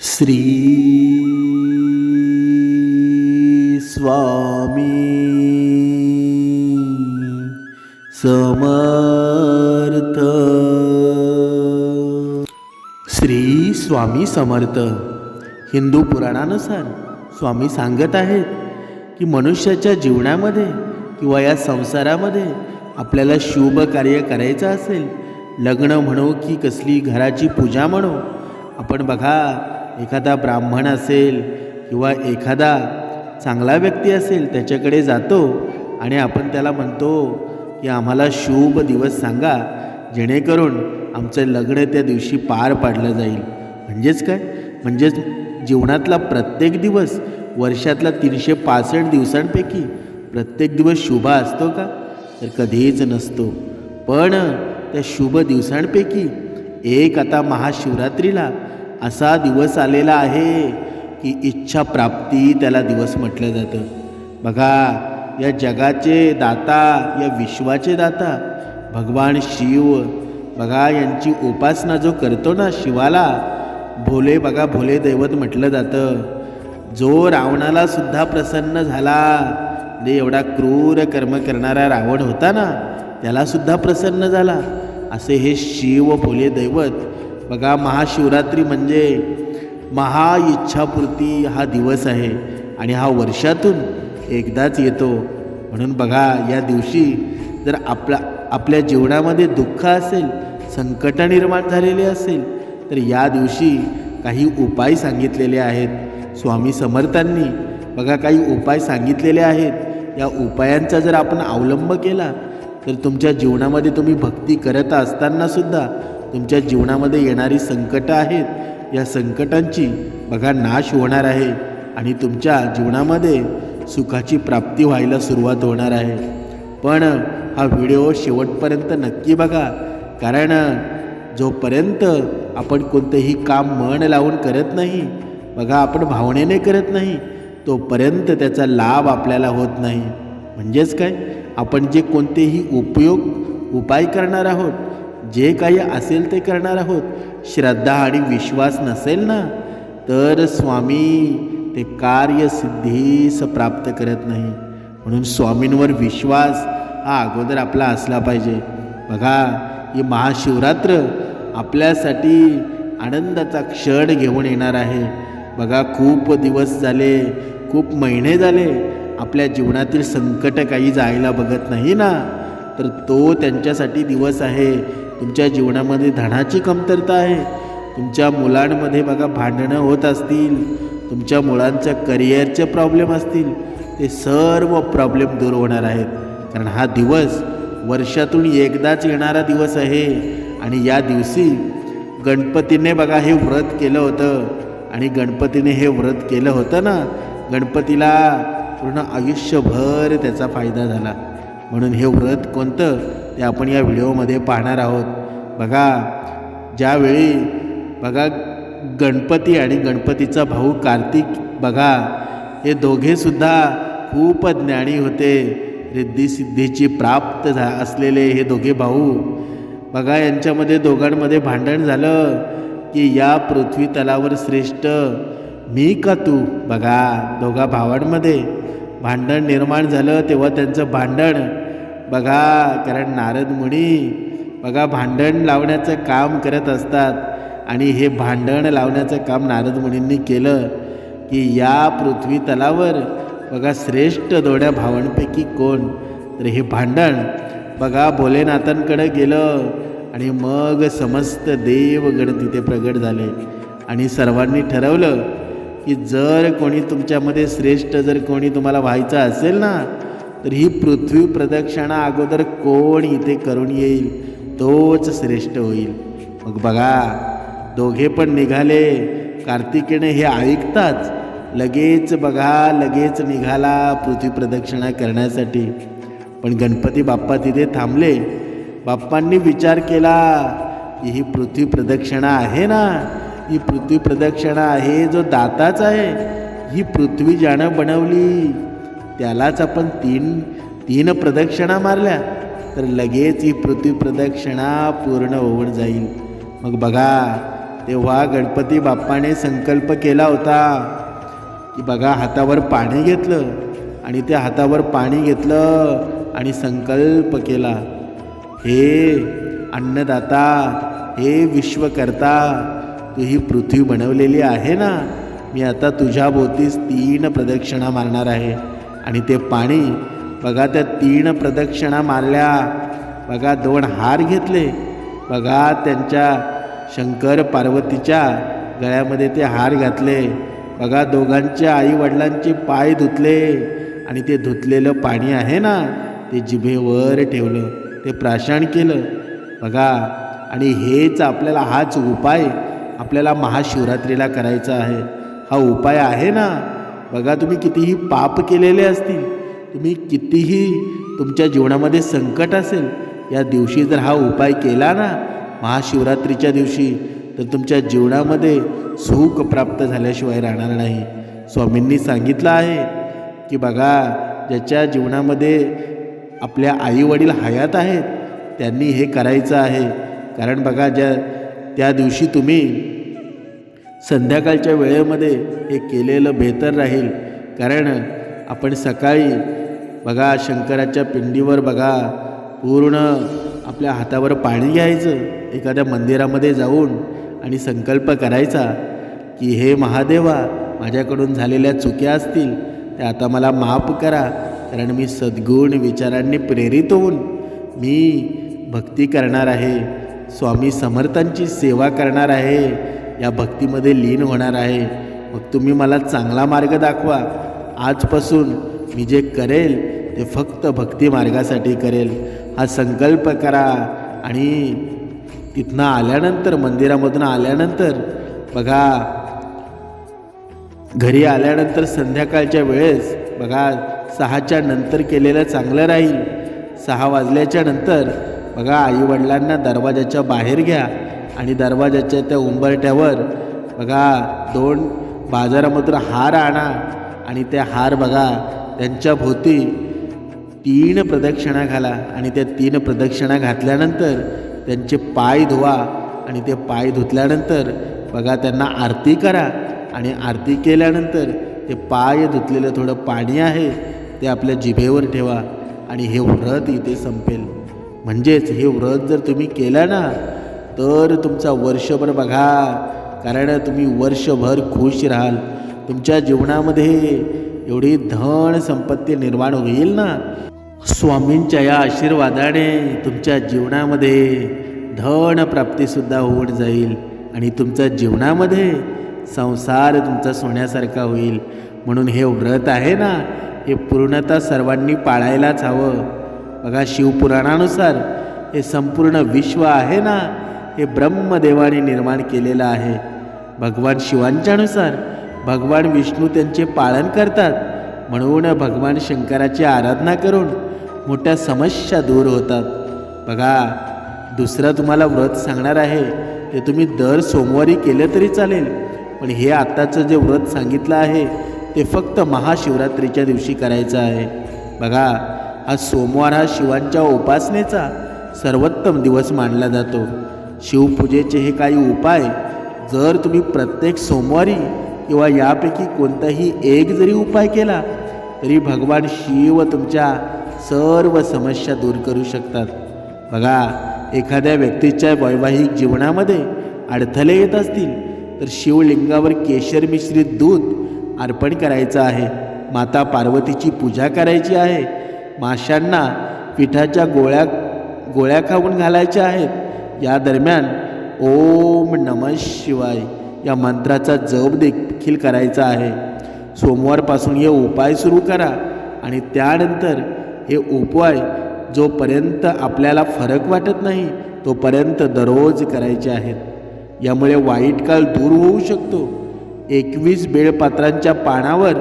श्री स्वामी समर्थ। श्री स्वामी समर्थ। हिंदू पुराणानुसार स्वामी सांगत आहेत की मनुष्याच्या जीवनामध्ये किंवा या संसारामध्ये आपल्याला शुभ कार्य करायचं असेल, लग्न म्हणो की कसली घराची पूजा म्हणो, आपण बघा एखादा ब्राह्मण असेल किंवा एखादा चांगला व्यक्ती असेल त्याच्याकडे जातो आणि आपण त्याला म्हणतो की आम्हाला शुभ दिवस सांगा जेणेकरून आमचं लग्न त्या दिवशी पार पाडलं जाईल। म्हणजेच काय, म्हणजेच जीवनातला प्रत्येक दिवस, वर्षातला 365 दिवसांपैकी प्रत्येक दिवस शुभ असतो का? तर कधीच नसतो। पण त्या शुभ दिवसांपैकी एक आता महाशिवरात्रीला असा दिवस आलेला आहे की इच्छा प्राप्ती त्याला दिवस म्हटलं जातं। बघा, या जगाचे दाता, या विश्वाचे दाता भगवान शिव, बघा यांची उपासना जो करतो ना शिवाला, भोले, बघा भोले दैवत म्हटलं जातं। जो रावणाला सुद्धा प्रसन्न झाला, म्हणजे एवढा क्रूर कर्म करणारा रावण होता ना, त्याला सुद्धा प्रसन्न झाला, असे हे शिव भोले दैवत। बघा, महाशिवरात्री म्हणजे महा इच्छापूर्ती हा दिवस आहे आणि हा वर्षातून एकदाच येतो। म्हणून बघा, या दिवशी जर आपल्या जीवनामध्ये दुःख असेल, संकट निर्माण झालेले असेल, तर या दिवशी काही उपाय सांगितलेले आहेत स्वामी समर्थांनी। बघा, काही उपाय सांगितलेले आहेत। या उपायांचा जर आपण अवलंब केला तर तुमच्या जीवनामध्ये, तुम्ही भक्ती करत असताना सुद्धा तुमच्या जीवनामध्ये येणारी संकटं आहेत, या संकटांची बघा नाश होणार आहे आणि तुमच्या जीवनामध्ये सुखाची प्राप्ती व्हायला सुरुवात होणार आहे। पण हा व्हिडिओ शेवटपर्यंत नक्की बघा, कारण जोपर्यंत आपण कोणतेही काम मन लावून करत नाही, बघा आपण भावनेने करत नाही, तोपर्यंत त्याचा लाभ आपल्याला होत नाही। म्हणजेच काय, आपण जे कोणतेही उपाय करणार आहोत, जे काही असेल ते करणार आहोत, श्रद्धा आणि विश्वास नसेल ना, तर स्वामी ते कार्यसिद्धीस प्राप्त करत नाही। म्हणून स्वामींवर विश्वास हा अगोदर आपला असला पाहिजे। बघा, ही महाशिवरात्र आपल्यासाठी आनंदाचा क्षण घेऊन येणार आहे। बघा, खूप दिवस झाले, खूप महिने झाले आपल्या जीवनातील संकट काही जायला बघत नाही ना, तर तो त्यांच्यासाठी दिवस आहे। तुमच्या जीवनामध्ये धनाची कमतरता आहे, तुमच्या मुलांमध्ये बघा भांडणं होत असतील, तुमच्या मुलांच्या करिअरचे प्रॉब्लेम असतील, ते सर्व प्रॉब्लेम दूर होणार आहेत। कारण हा दिवस वर्षातून एकदाच येणारा दिवस आहे आणि या दिवशी गणपतीने बघा हे व्रत केलं होतं आणि गणपतीने हे व्रत केलं होतं ना, गणपतीला पूर्ण आयुष्यभर त्याचा फायदा झाला। म्हणून हे व्रत कोणतं ते आपण या व्हिडिओमध्ये पाहणार आहोत। बघा, ज्यावेळी बघा गणपती आणि गणपतीचा भाऊ कार्तिक, बघा हे दोघेसुद्धा खूप ज्ञानी होते, रिद्धिसिद्धीची प्राप्त असलेले हे दोघे भाऊ। बघा, यांच्यामध्ये दोघांमध्ये भांडण झालं की या पृथ्वी तलावर श्रेष्ठ मी का तू। बघा, दोघा भावांमध्ये भांडण निर्माण झालं। तेव्हा त्यांचं भांडण बघा, कारण नारद मुनी बघा भांडण लावण्याचं काम करत असतात आणि हे भांडण लावण्याचं काम नारद मुनींनी केलं की या पृथ्वी तलावर बघा श्रेष्ठ दोन्या भावांपैकी कोण। तर हे भांडण बघा भोलेनाथांकडे गेलं आणि मग समस्त देवगण तिथे प्रगट झाले आणि सर्वांनी ठरवलं की जर कोणी तुमच्यामध्ये श्रेष्ठ, जर कोणी तुम्हाला व्हायचं असेल ना, तर ही पृथ्वी प्रदक्षिणा अगोदर कोण इथे करून येईल तोच श्रेष्ठ होईल। मग बघा, दोघे पण निघाले। कार्तिकेने हे ऐकताच लगेच लगेच निघाला पृथ्वी प्रदक्षिणा करण्यासाठी। पण गणपती बाप्पा तिथे थांबले। बाप्पांनी विचार केला की ही पृथ्वी प्रदक्षिणा आहे ना, ही पृथ्वी प्रदक्षिणा आहे जो दाताच आहे, ही पृथ्वी ज्यानं बनवली त्यालाच आपण तीन प्रदक्षिणा मारल्या तर लगेच ही पृथ्वी प्रदक्षिणा पूर्ण होऊन जाईल। मग बघा, तेव्हा गणपती बाप्पाने संकल्प केला होता की बघा हातावर पाणी घेतलं आणि त्या हातावर पाणी घेतलं आणि संकल्प केला, हे अन्नदाता, हे विश्वकर्ता, तू ही पृथ्वी बनवलेली आहे ना, मी आता तुझ्या भोवतीच 3 प्रदक्षिणा मारणार आहे. आणि ते पाणी बघा त्या 3 प्रदक्षिणा मारल्या. बघा 2 हार घेतले, बघा त्यांच्या शंकर पार्वतीच्या गळ्यामध्ये ते हार घातले. बघा दोघांच्या आई वडिलांचे पाय धुतले आणि ते धुतलेलं पाणी आहे ना ते जिभेवर ठेवलं, ते प्राशन केलं. बघा आणि हेच आपल्याला, हाच उपाय आपल्याला महाशिवरात्रीला करायचा आहे. हा उपाय आहे ना, बघा तुम्ही कितीही पाप केलेले असतील, तुम्ही कितीही तुमच्या जीवनामध्ये संकट असेल, या दिवशी जर हा उपाय केला ना महाशिवरात्रीच्या दिवशी, तर तुमच्या जीवनामध्ये सुख प्राप्त झाल्याशिवाय राहणार नाही. स्वामींनी सांगितलं आहे की बघा ज्याच्या जीवनामध्ये आपल्या आईवडील हयात आहेत त्यांनी हे करायचं आहे. कारण बघा त्या दिवशी तुम्ही संध्याकाळच्या वेळेमध्ये हे केलेलं बेहतर राहील. कारण आपण सकाळी बघा शंकराच्या पिंडीवर बघा पूर्ण आपल्या हातावर पाणी घ्यायचं, एखाद्या मंदिरामध्ये जाऊन आणि संकल्प करायचा की हे महादेवा, माझ्याकडून झालेल्या चुक्या असतील त्या आता मला माफ करा, कारण मी सद्गुण विचारांनी प्रेरित होऊन मी भक्ती करणार आहे, स्वामी समर्थांची सेवा करणार आहे, या भक्तीमध्ये लीन होणार आहे. मग तुम्ही मला चांगला मार्ग दाखवा. आजपासून मी जे करेल ते फक्त भक्ती मार्गासाठी करेल, हा संकल्प करा. आणि तिथनं आल्यानंतर, मंदिरामधून आल्यानंतर बघा घरी आल्यानंतर संध्याकाळच्या वेळेस बघा 6च्या नंतर केलेलं चांगलं राहील. 6 वाजल्याच्या नंतर बघा आईवडिलांना दरवाजाच्या बाहेर घ्या आणि दरवाजाच्या त्या उंबरठ्यावर बघा 2 बाजारामधून हार आणा आणि त्या हार बघा त्यांच्या भोवती 3 प्रदक्षिणा घाला. आणि त्या 3 प्रदक्षिणा घातल्यानंतर त्यांचे पाय धुवा आणि ते पाय धुतल्यानंतर बघा त्यांना आरती करा. आणि आरती केल्यानंतर ते पाय धुतलेलं थोडं पाणी आहे ते आपल्या जिभेवर ठेवा आणि हे व्रत इथे संपेल. म्हणजेच हे व्रत जर तुम्ही केलं ना तर तुमचा वर्षभर बघा, कारण तुम्ही वर्षभर खुश राहाल, तुमच्या जीवनामध्ये एवढी धन संपत्ती निर्माण होईल ना. स्वामींच्या या आशीर्वादाने तुमच्या जीवनामध्ये धन प्राप्तीसुद्धा होऊन जाईल आणि तुमच्या जीवनामध्ये संसार तुमचा सोन्यासारखा होईल. म्हणून हे व्रत आहे ना हे पूर्णतः सर्वांनी पाळायलाच हवं. बघा शिवपुराणानुसार हे संपूर्ण विश्व आहे ना हे ब्रह्मदेवाने निर्माण केलेलं आहे. भगवान शिवांच्यानुसार भगवान विष्णू त्यांचे पालन करतात, म्हणून भगवान शंकराची आराधना करून मोठ्या समस्या दूर होतात. बघा दुसरं तुम्हाला व्रत सांगणार आहे, ते तुम्ही दर सोमवारी केलं तरी चालेल, पण हे आत्ताचं जे व्रत सांगितलं आहे ते फक्त महाशिवरात्रीच्या दिवशी करायचं आहे. बघा हा सोमवार हा शिवांच्या उपासनेचा सर्वोत्तम दिवस मानला जातो. शिवपूजेचे हे काही उपाय जर तुम्ही प्रत्येक सोमवारी किंवा यापैकी कोणताही एक जरी उपाय केला तरी भगवान शिव तुमच्या सर्व समस्या दूर करू शकतात. बघा एखाद्या व्यक्तीच्या वैवाहिक जीवनामध्ये अडथळे येत असतील तर शिवलिंगावर केशर मिश्रित दूध अर्पण करायचं आहे, माता पार्वतीची पूजा करायची आहे, माशांना पिठाच्या गोळ्या खाऊन घालायच्या आहेत. या दरम्यान ओम नमः शिवाय या मंत्राचा जप देखील करायचा आहे. सोमवारपासून हे उपाय सुरू करा आणि त्यानंतर हे उपाय जोपर्यंत आपल्याला फरक वाटत नाही तोपर्यंत दररोज करायचे आहेत. यामुळे वाईट काळ दूर होऊ शकतो. 21 बेलपात्रांच्या पानावर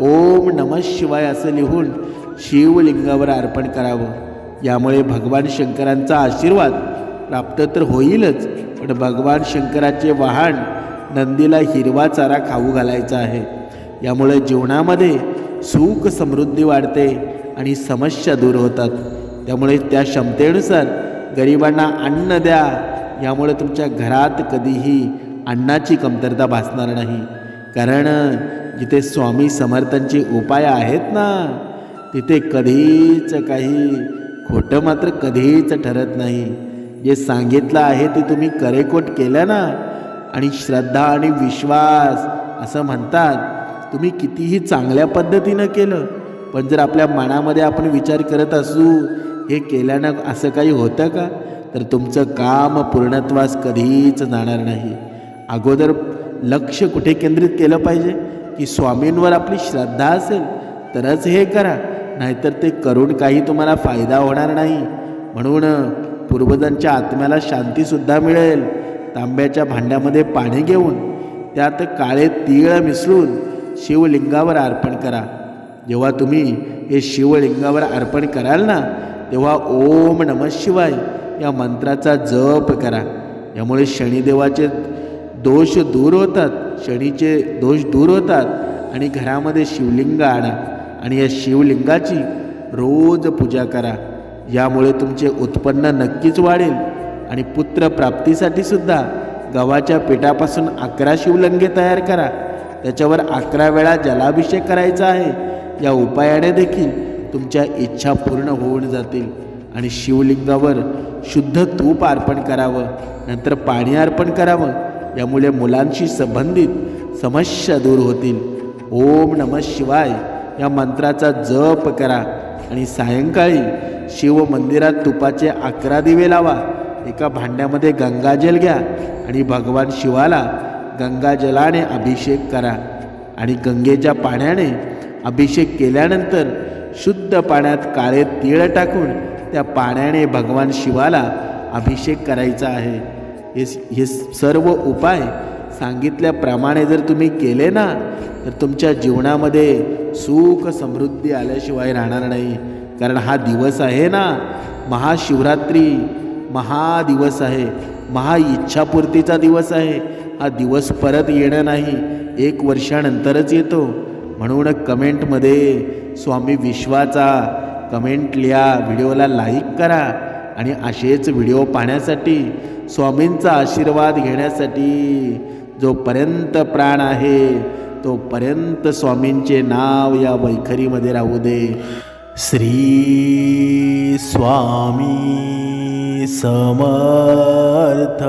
ओम नमः शिवाय असं लिहून शिवलिंगावर अर्पण करावं. यामुळे भगवान शंकरांचा आशीर्वाद प्राप्त तर होईलच, पण भगवान शंकराचे वाहन नंदीला हिरवा चारा खाऊ घालायचा आहे. यामुळे जीवनामध्ये सुख समृद्धी वाढते आणि समस्या दूर होतात. त्यामुळे त्या क्षमतेनुसार गरिबांना अन्न द्या. यामुळे तुमच्या घरात कधीही अन्नाची कमतरता भासणार नाही. कारण जिथे स्वामी समर्थांचे उपाय आहेत ना, तिथे कधीच काही खोटं मात्र कधीच ठरत नाही. जे सांगितलं आहे ते तुम्ही करेकोट केलं ना, आणि श्रद्धा आणि विश्वास असं म्हणतात, तुम्ही कितीही चांगल्या पद्धतीनं केलं, पण जर आपल्या मनामध्ये आपण विचार करत असू हे केल्यानं असं काही होतं का, तर तुमचं काम पूर्णत्वास कधीच जाणार नाही. अगोदर लक्ष कुठे केंद्रित केलं पाहिजे की स्वामींवर आपली श्रद्धा असेल तरच हे करा, नाहीतर ते करून काही तुम्हाला फायदा होणार नाही. म्हणून पूर्वजांच्या आत्म्याला शांतीसुद्धा मिळेल. तांब्याच्या भांड्यामध्ये पाणी घेऊन त्यात काळे तीळ मिसळून शिवलिंगावर अर्पण करा. जेव्हा तुम्ही हे शिवलिंगावर अर्पण कराल ना, तेव्हा ओम नमः शिवाय या मंत्राचा जप करा. यामुळे शनिदेवाचे दोष दूर होतात, शनीचे दोष दूर होतात आणि घरामध्ये शिवलिंग आणा आणि या शिवलिंगाची रोज पूजा करा. यामुळे तुमचे उत्पन्न नक्कीच वाढेल आणि पुत्र प्राप्तीसाठी सुद्धा गव्हाच्या पिठापासून 11 शिवलिंगे तयार करा. त्याच्यावर 11 वेळा जलाभिषेक करायचा आहे. या उपायाने देखील तुमच्या इच्छा पूर्ण होऊन जातील. आणि शिवलिंगावर शुद्ध तूप अर्पण करावं, नंतर पाणी अर्पण करावं. यामुळे मुलांशी संबंधित समस्या दूर होतील. ओम नमः शिवाय या मंत्राचा जप करा आणि सायंकाळी शिव मंदिरात तुपाचे 11 दिवे लावा. एका भांड्यामध्ये गंगाजल घ्या आणि भगवान शिवाला गंगाजलाने अभिषेक करा. आणि गंगेच्या पाण्याने अभिषेक केल्यानंतर शुद्ध पाण्यात काळे तीळ टाकून त्या पाण्याने भगवान शिवाला अभिषेक करायचा आहे. हे सर्व उपाय सांगितल्याप्रमाणे जर तुम्ही केले ना, तर तुमच्या जीवनामध्ये सुख समृद्धी आल्याशिवाय राहणार नाही. कारण हा दिवस आहे ना, महाशिवरात्री महादिवस आहे, महाइच्छापूर्तीचा दिवस आहे. हा दिवस परत येणं नाही, 1 वर्षानंतरच येतो. म्हणून कमेंटमध्ये स्वामी विश्वाचा कमेंट लिहा, व्हिडिओला लाईक करा आणि असेच व्हिडिओ पाहण्यासाठी, स्वामींचा आशीर्वाद घेण्यासाठी जोपर्यंत प्राण आहे तोपर्यंत स्वामींचे नाव या वैखरीमध्ये राहू दे. श्री स्वामी समर्थ.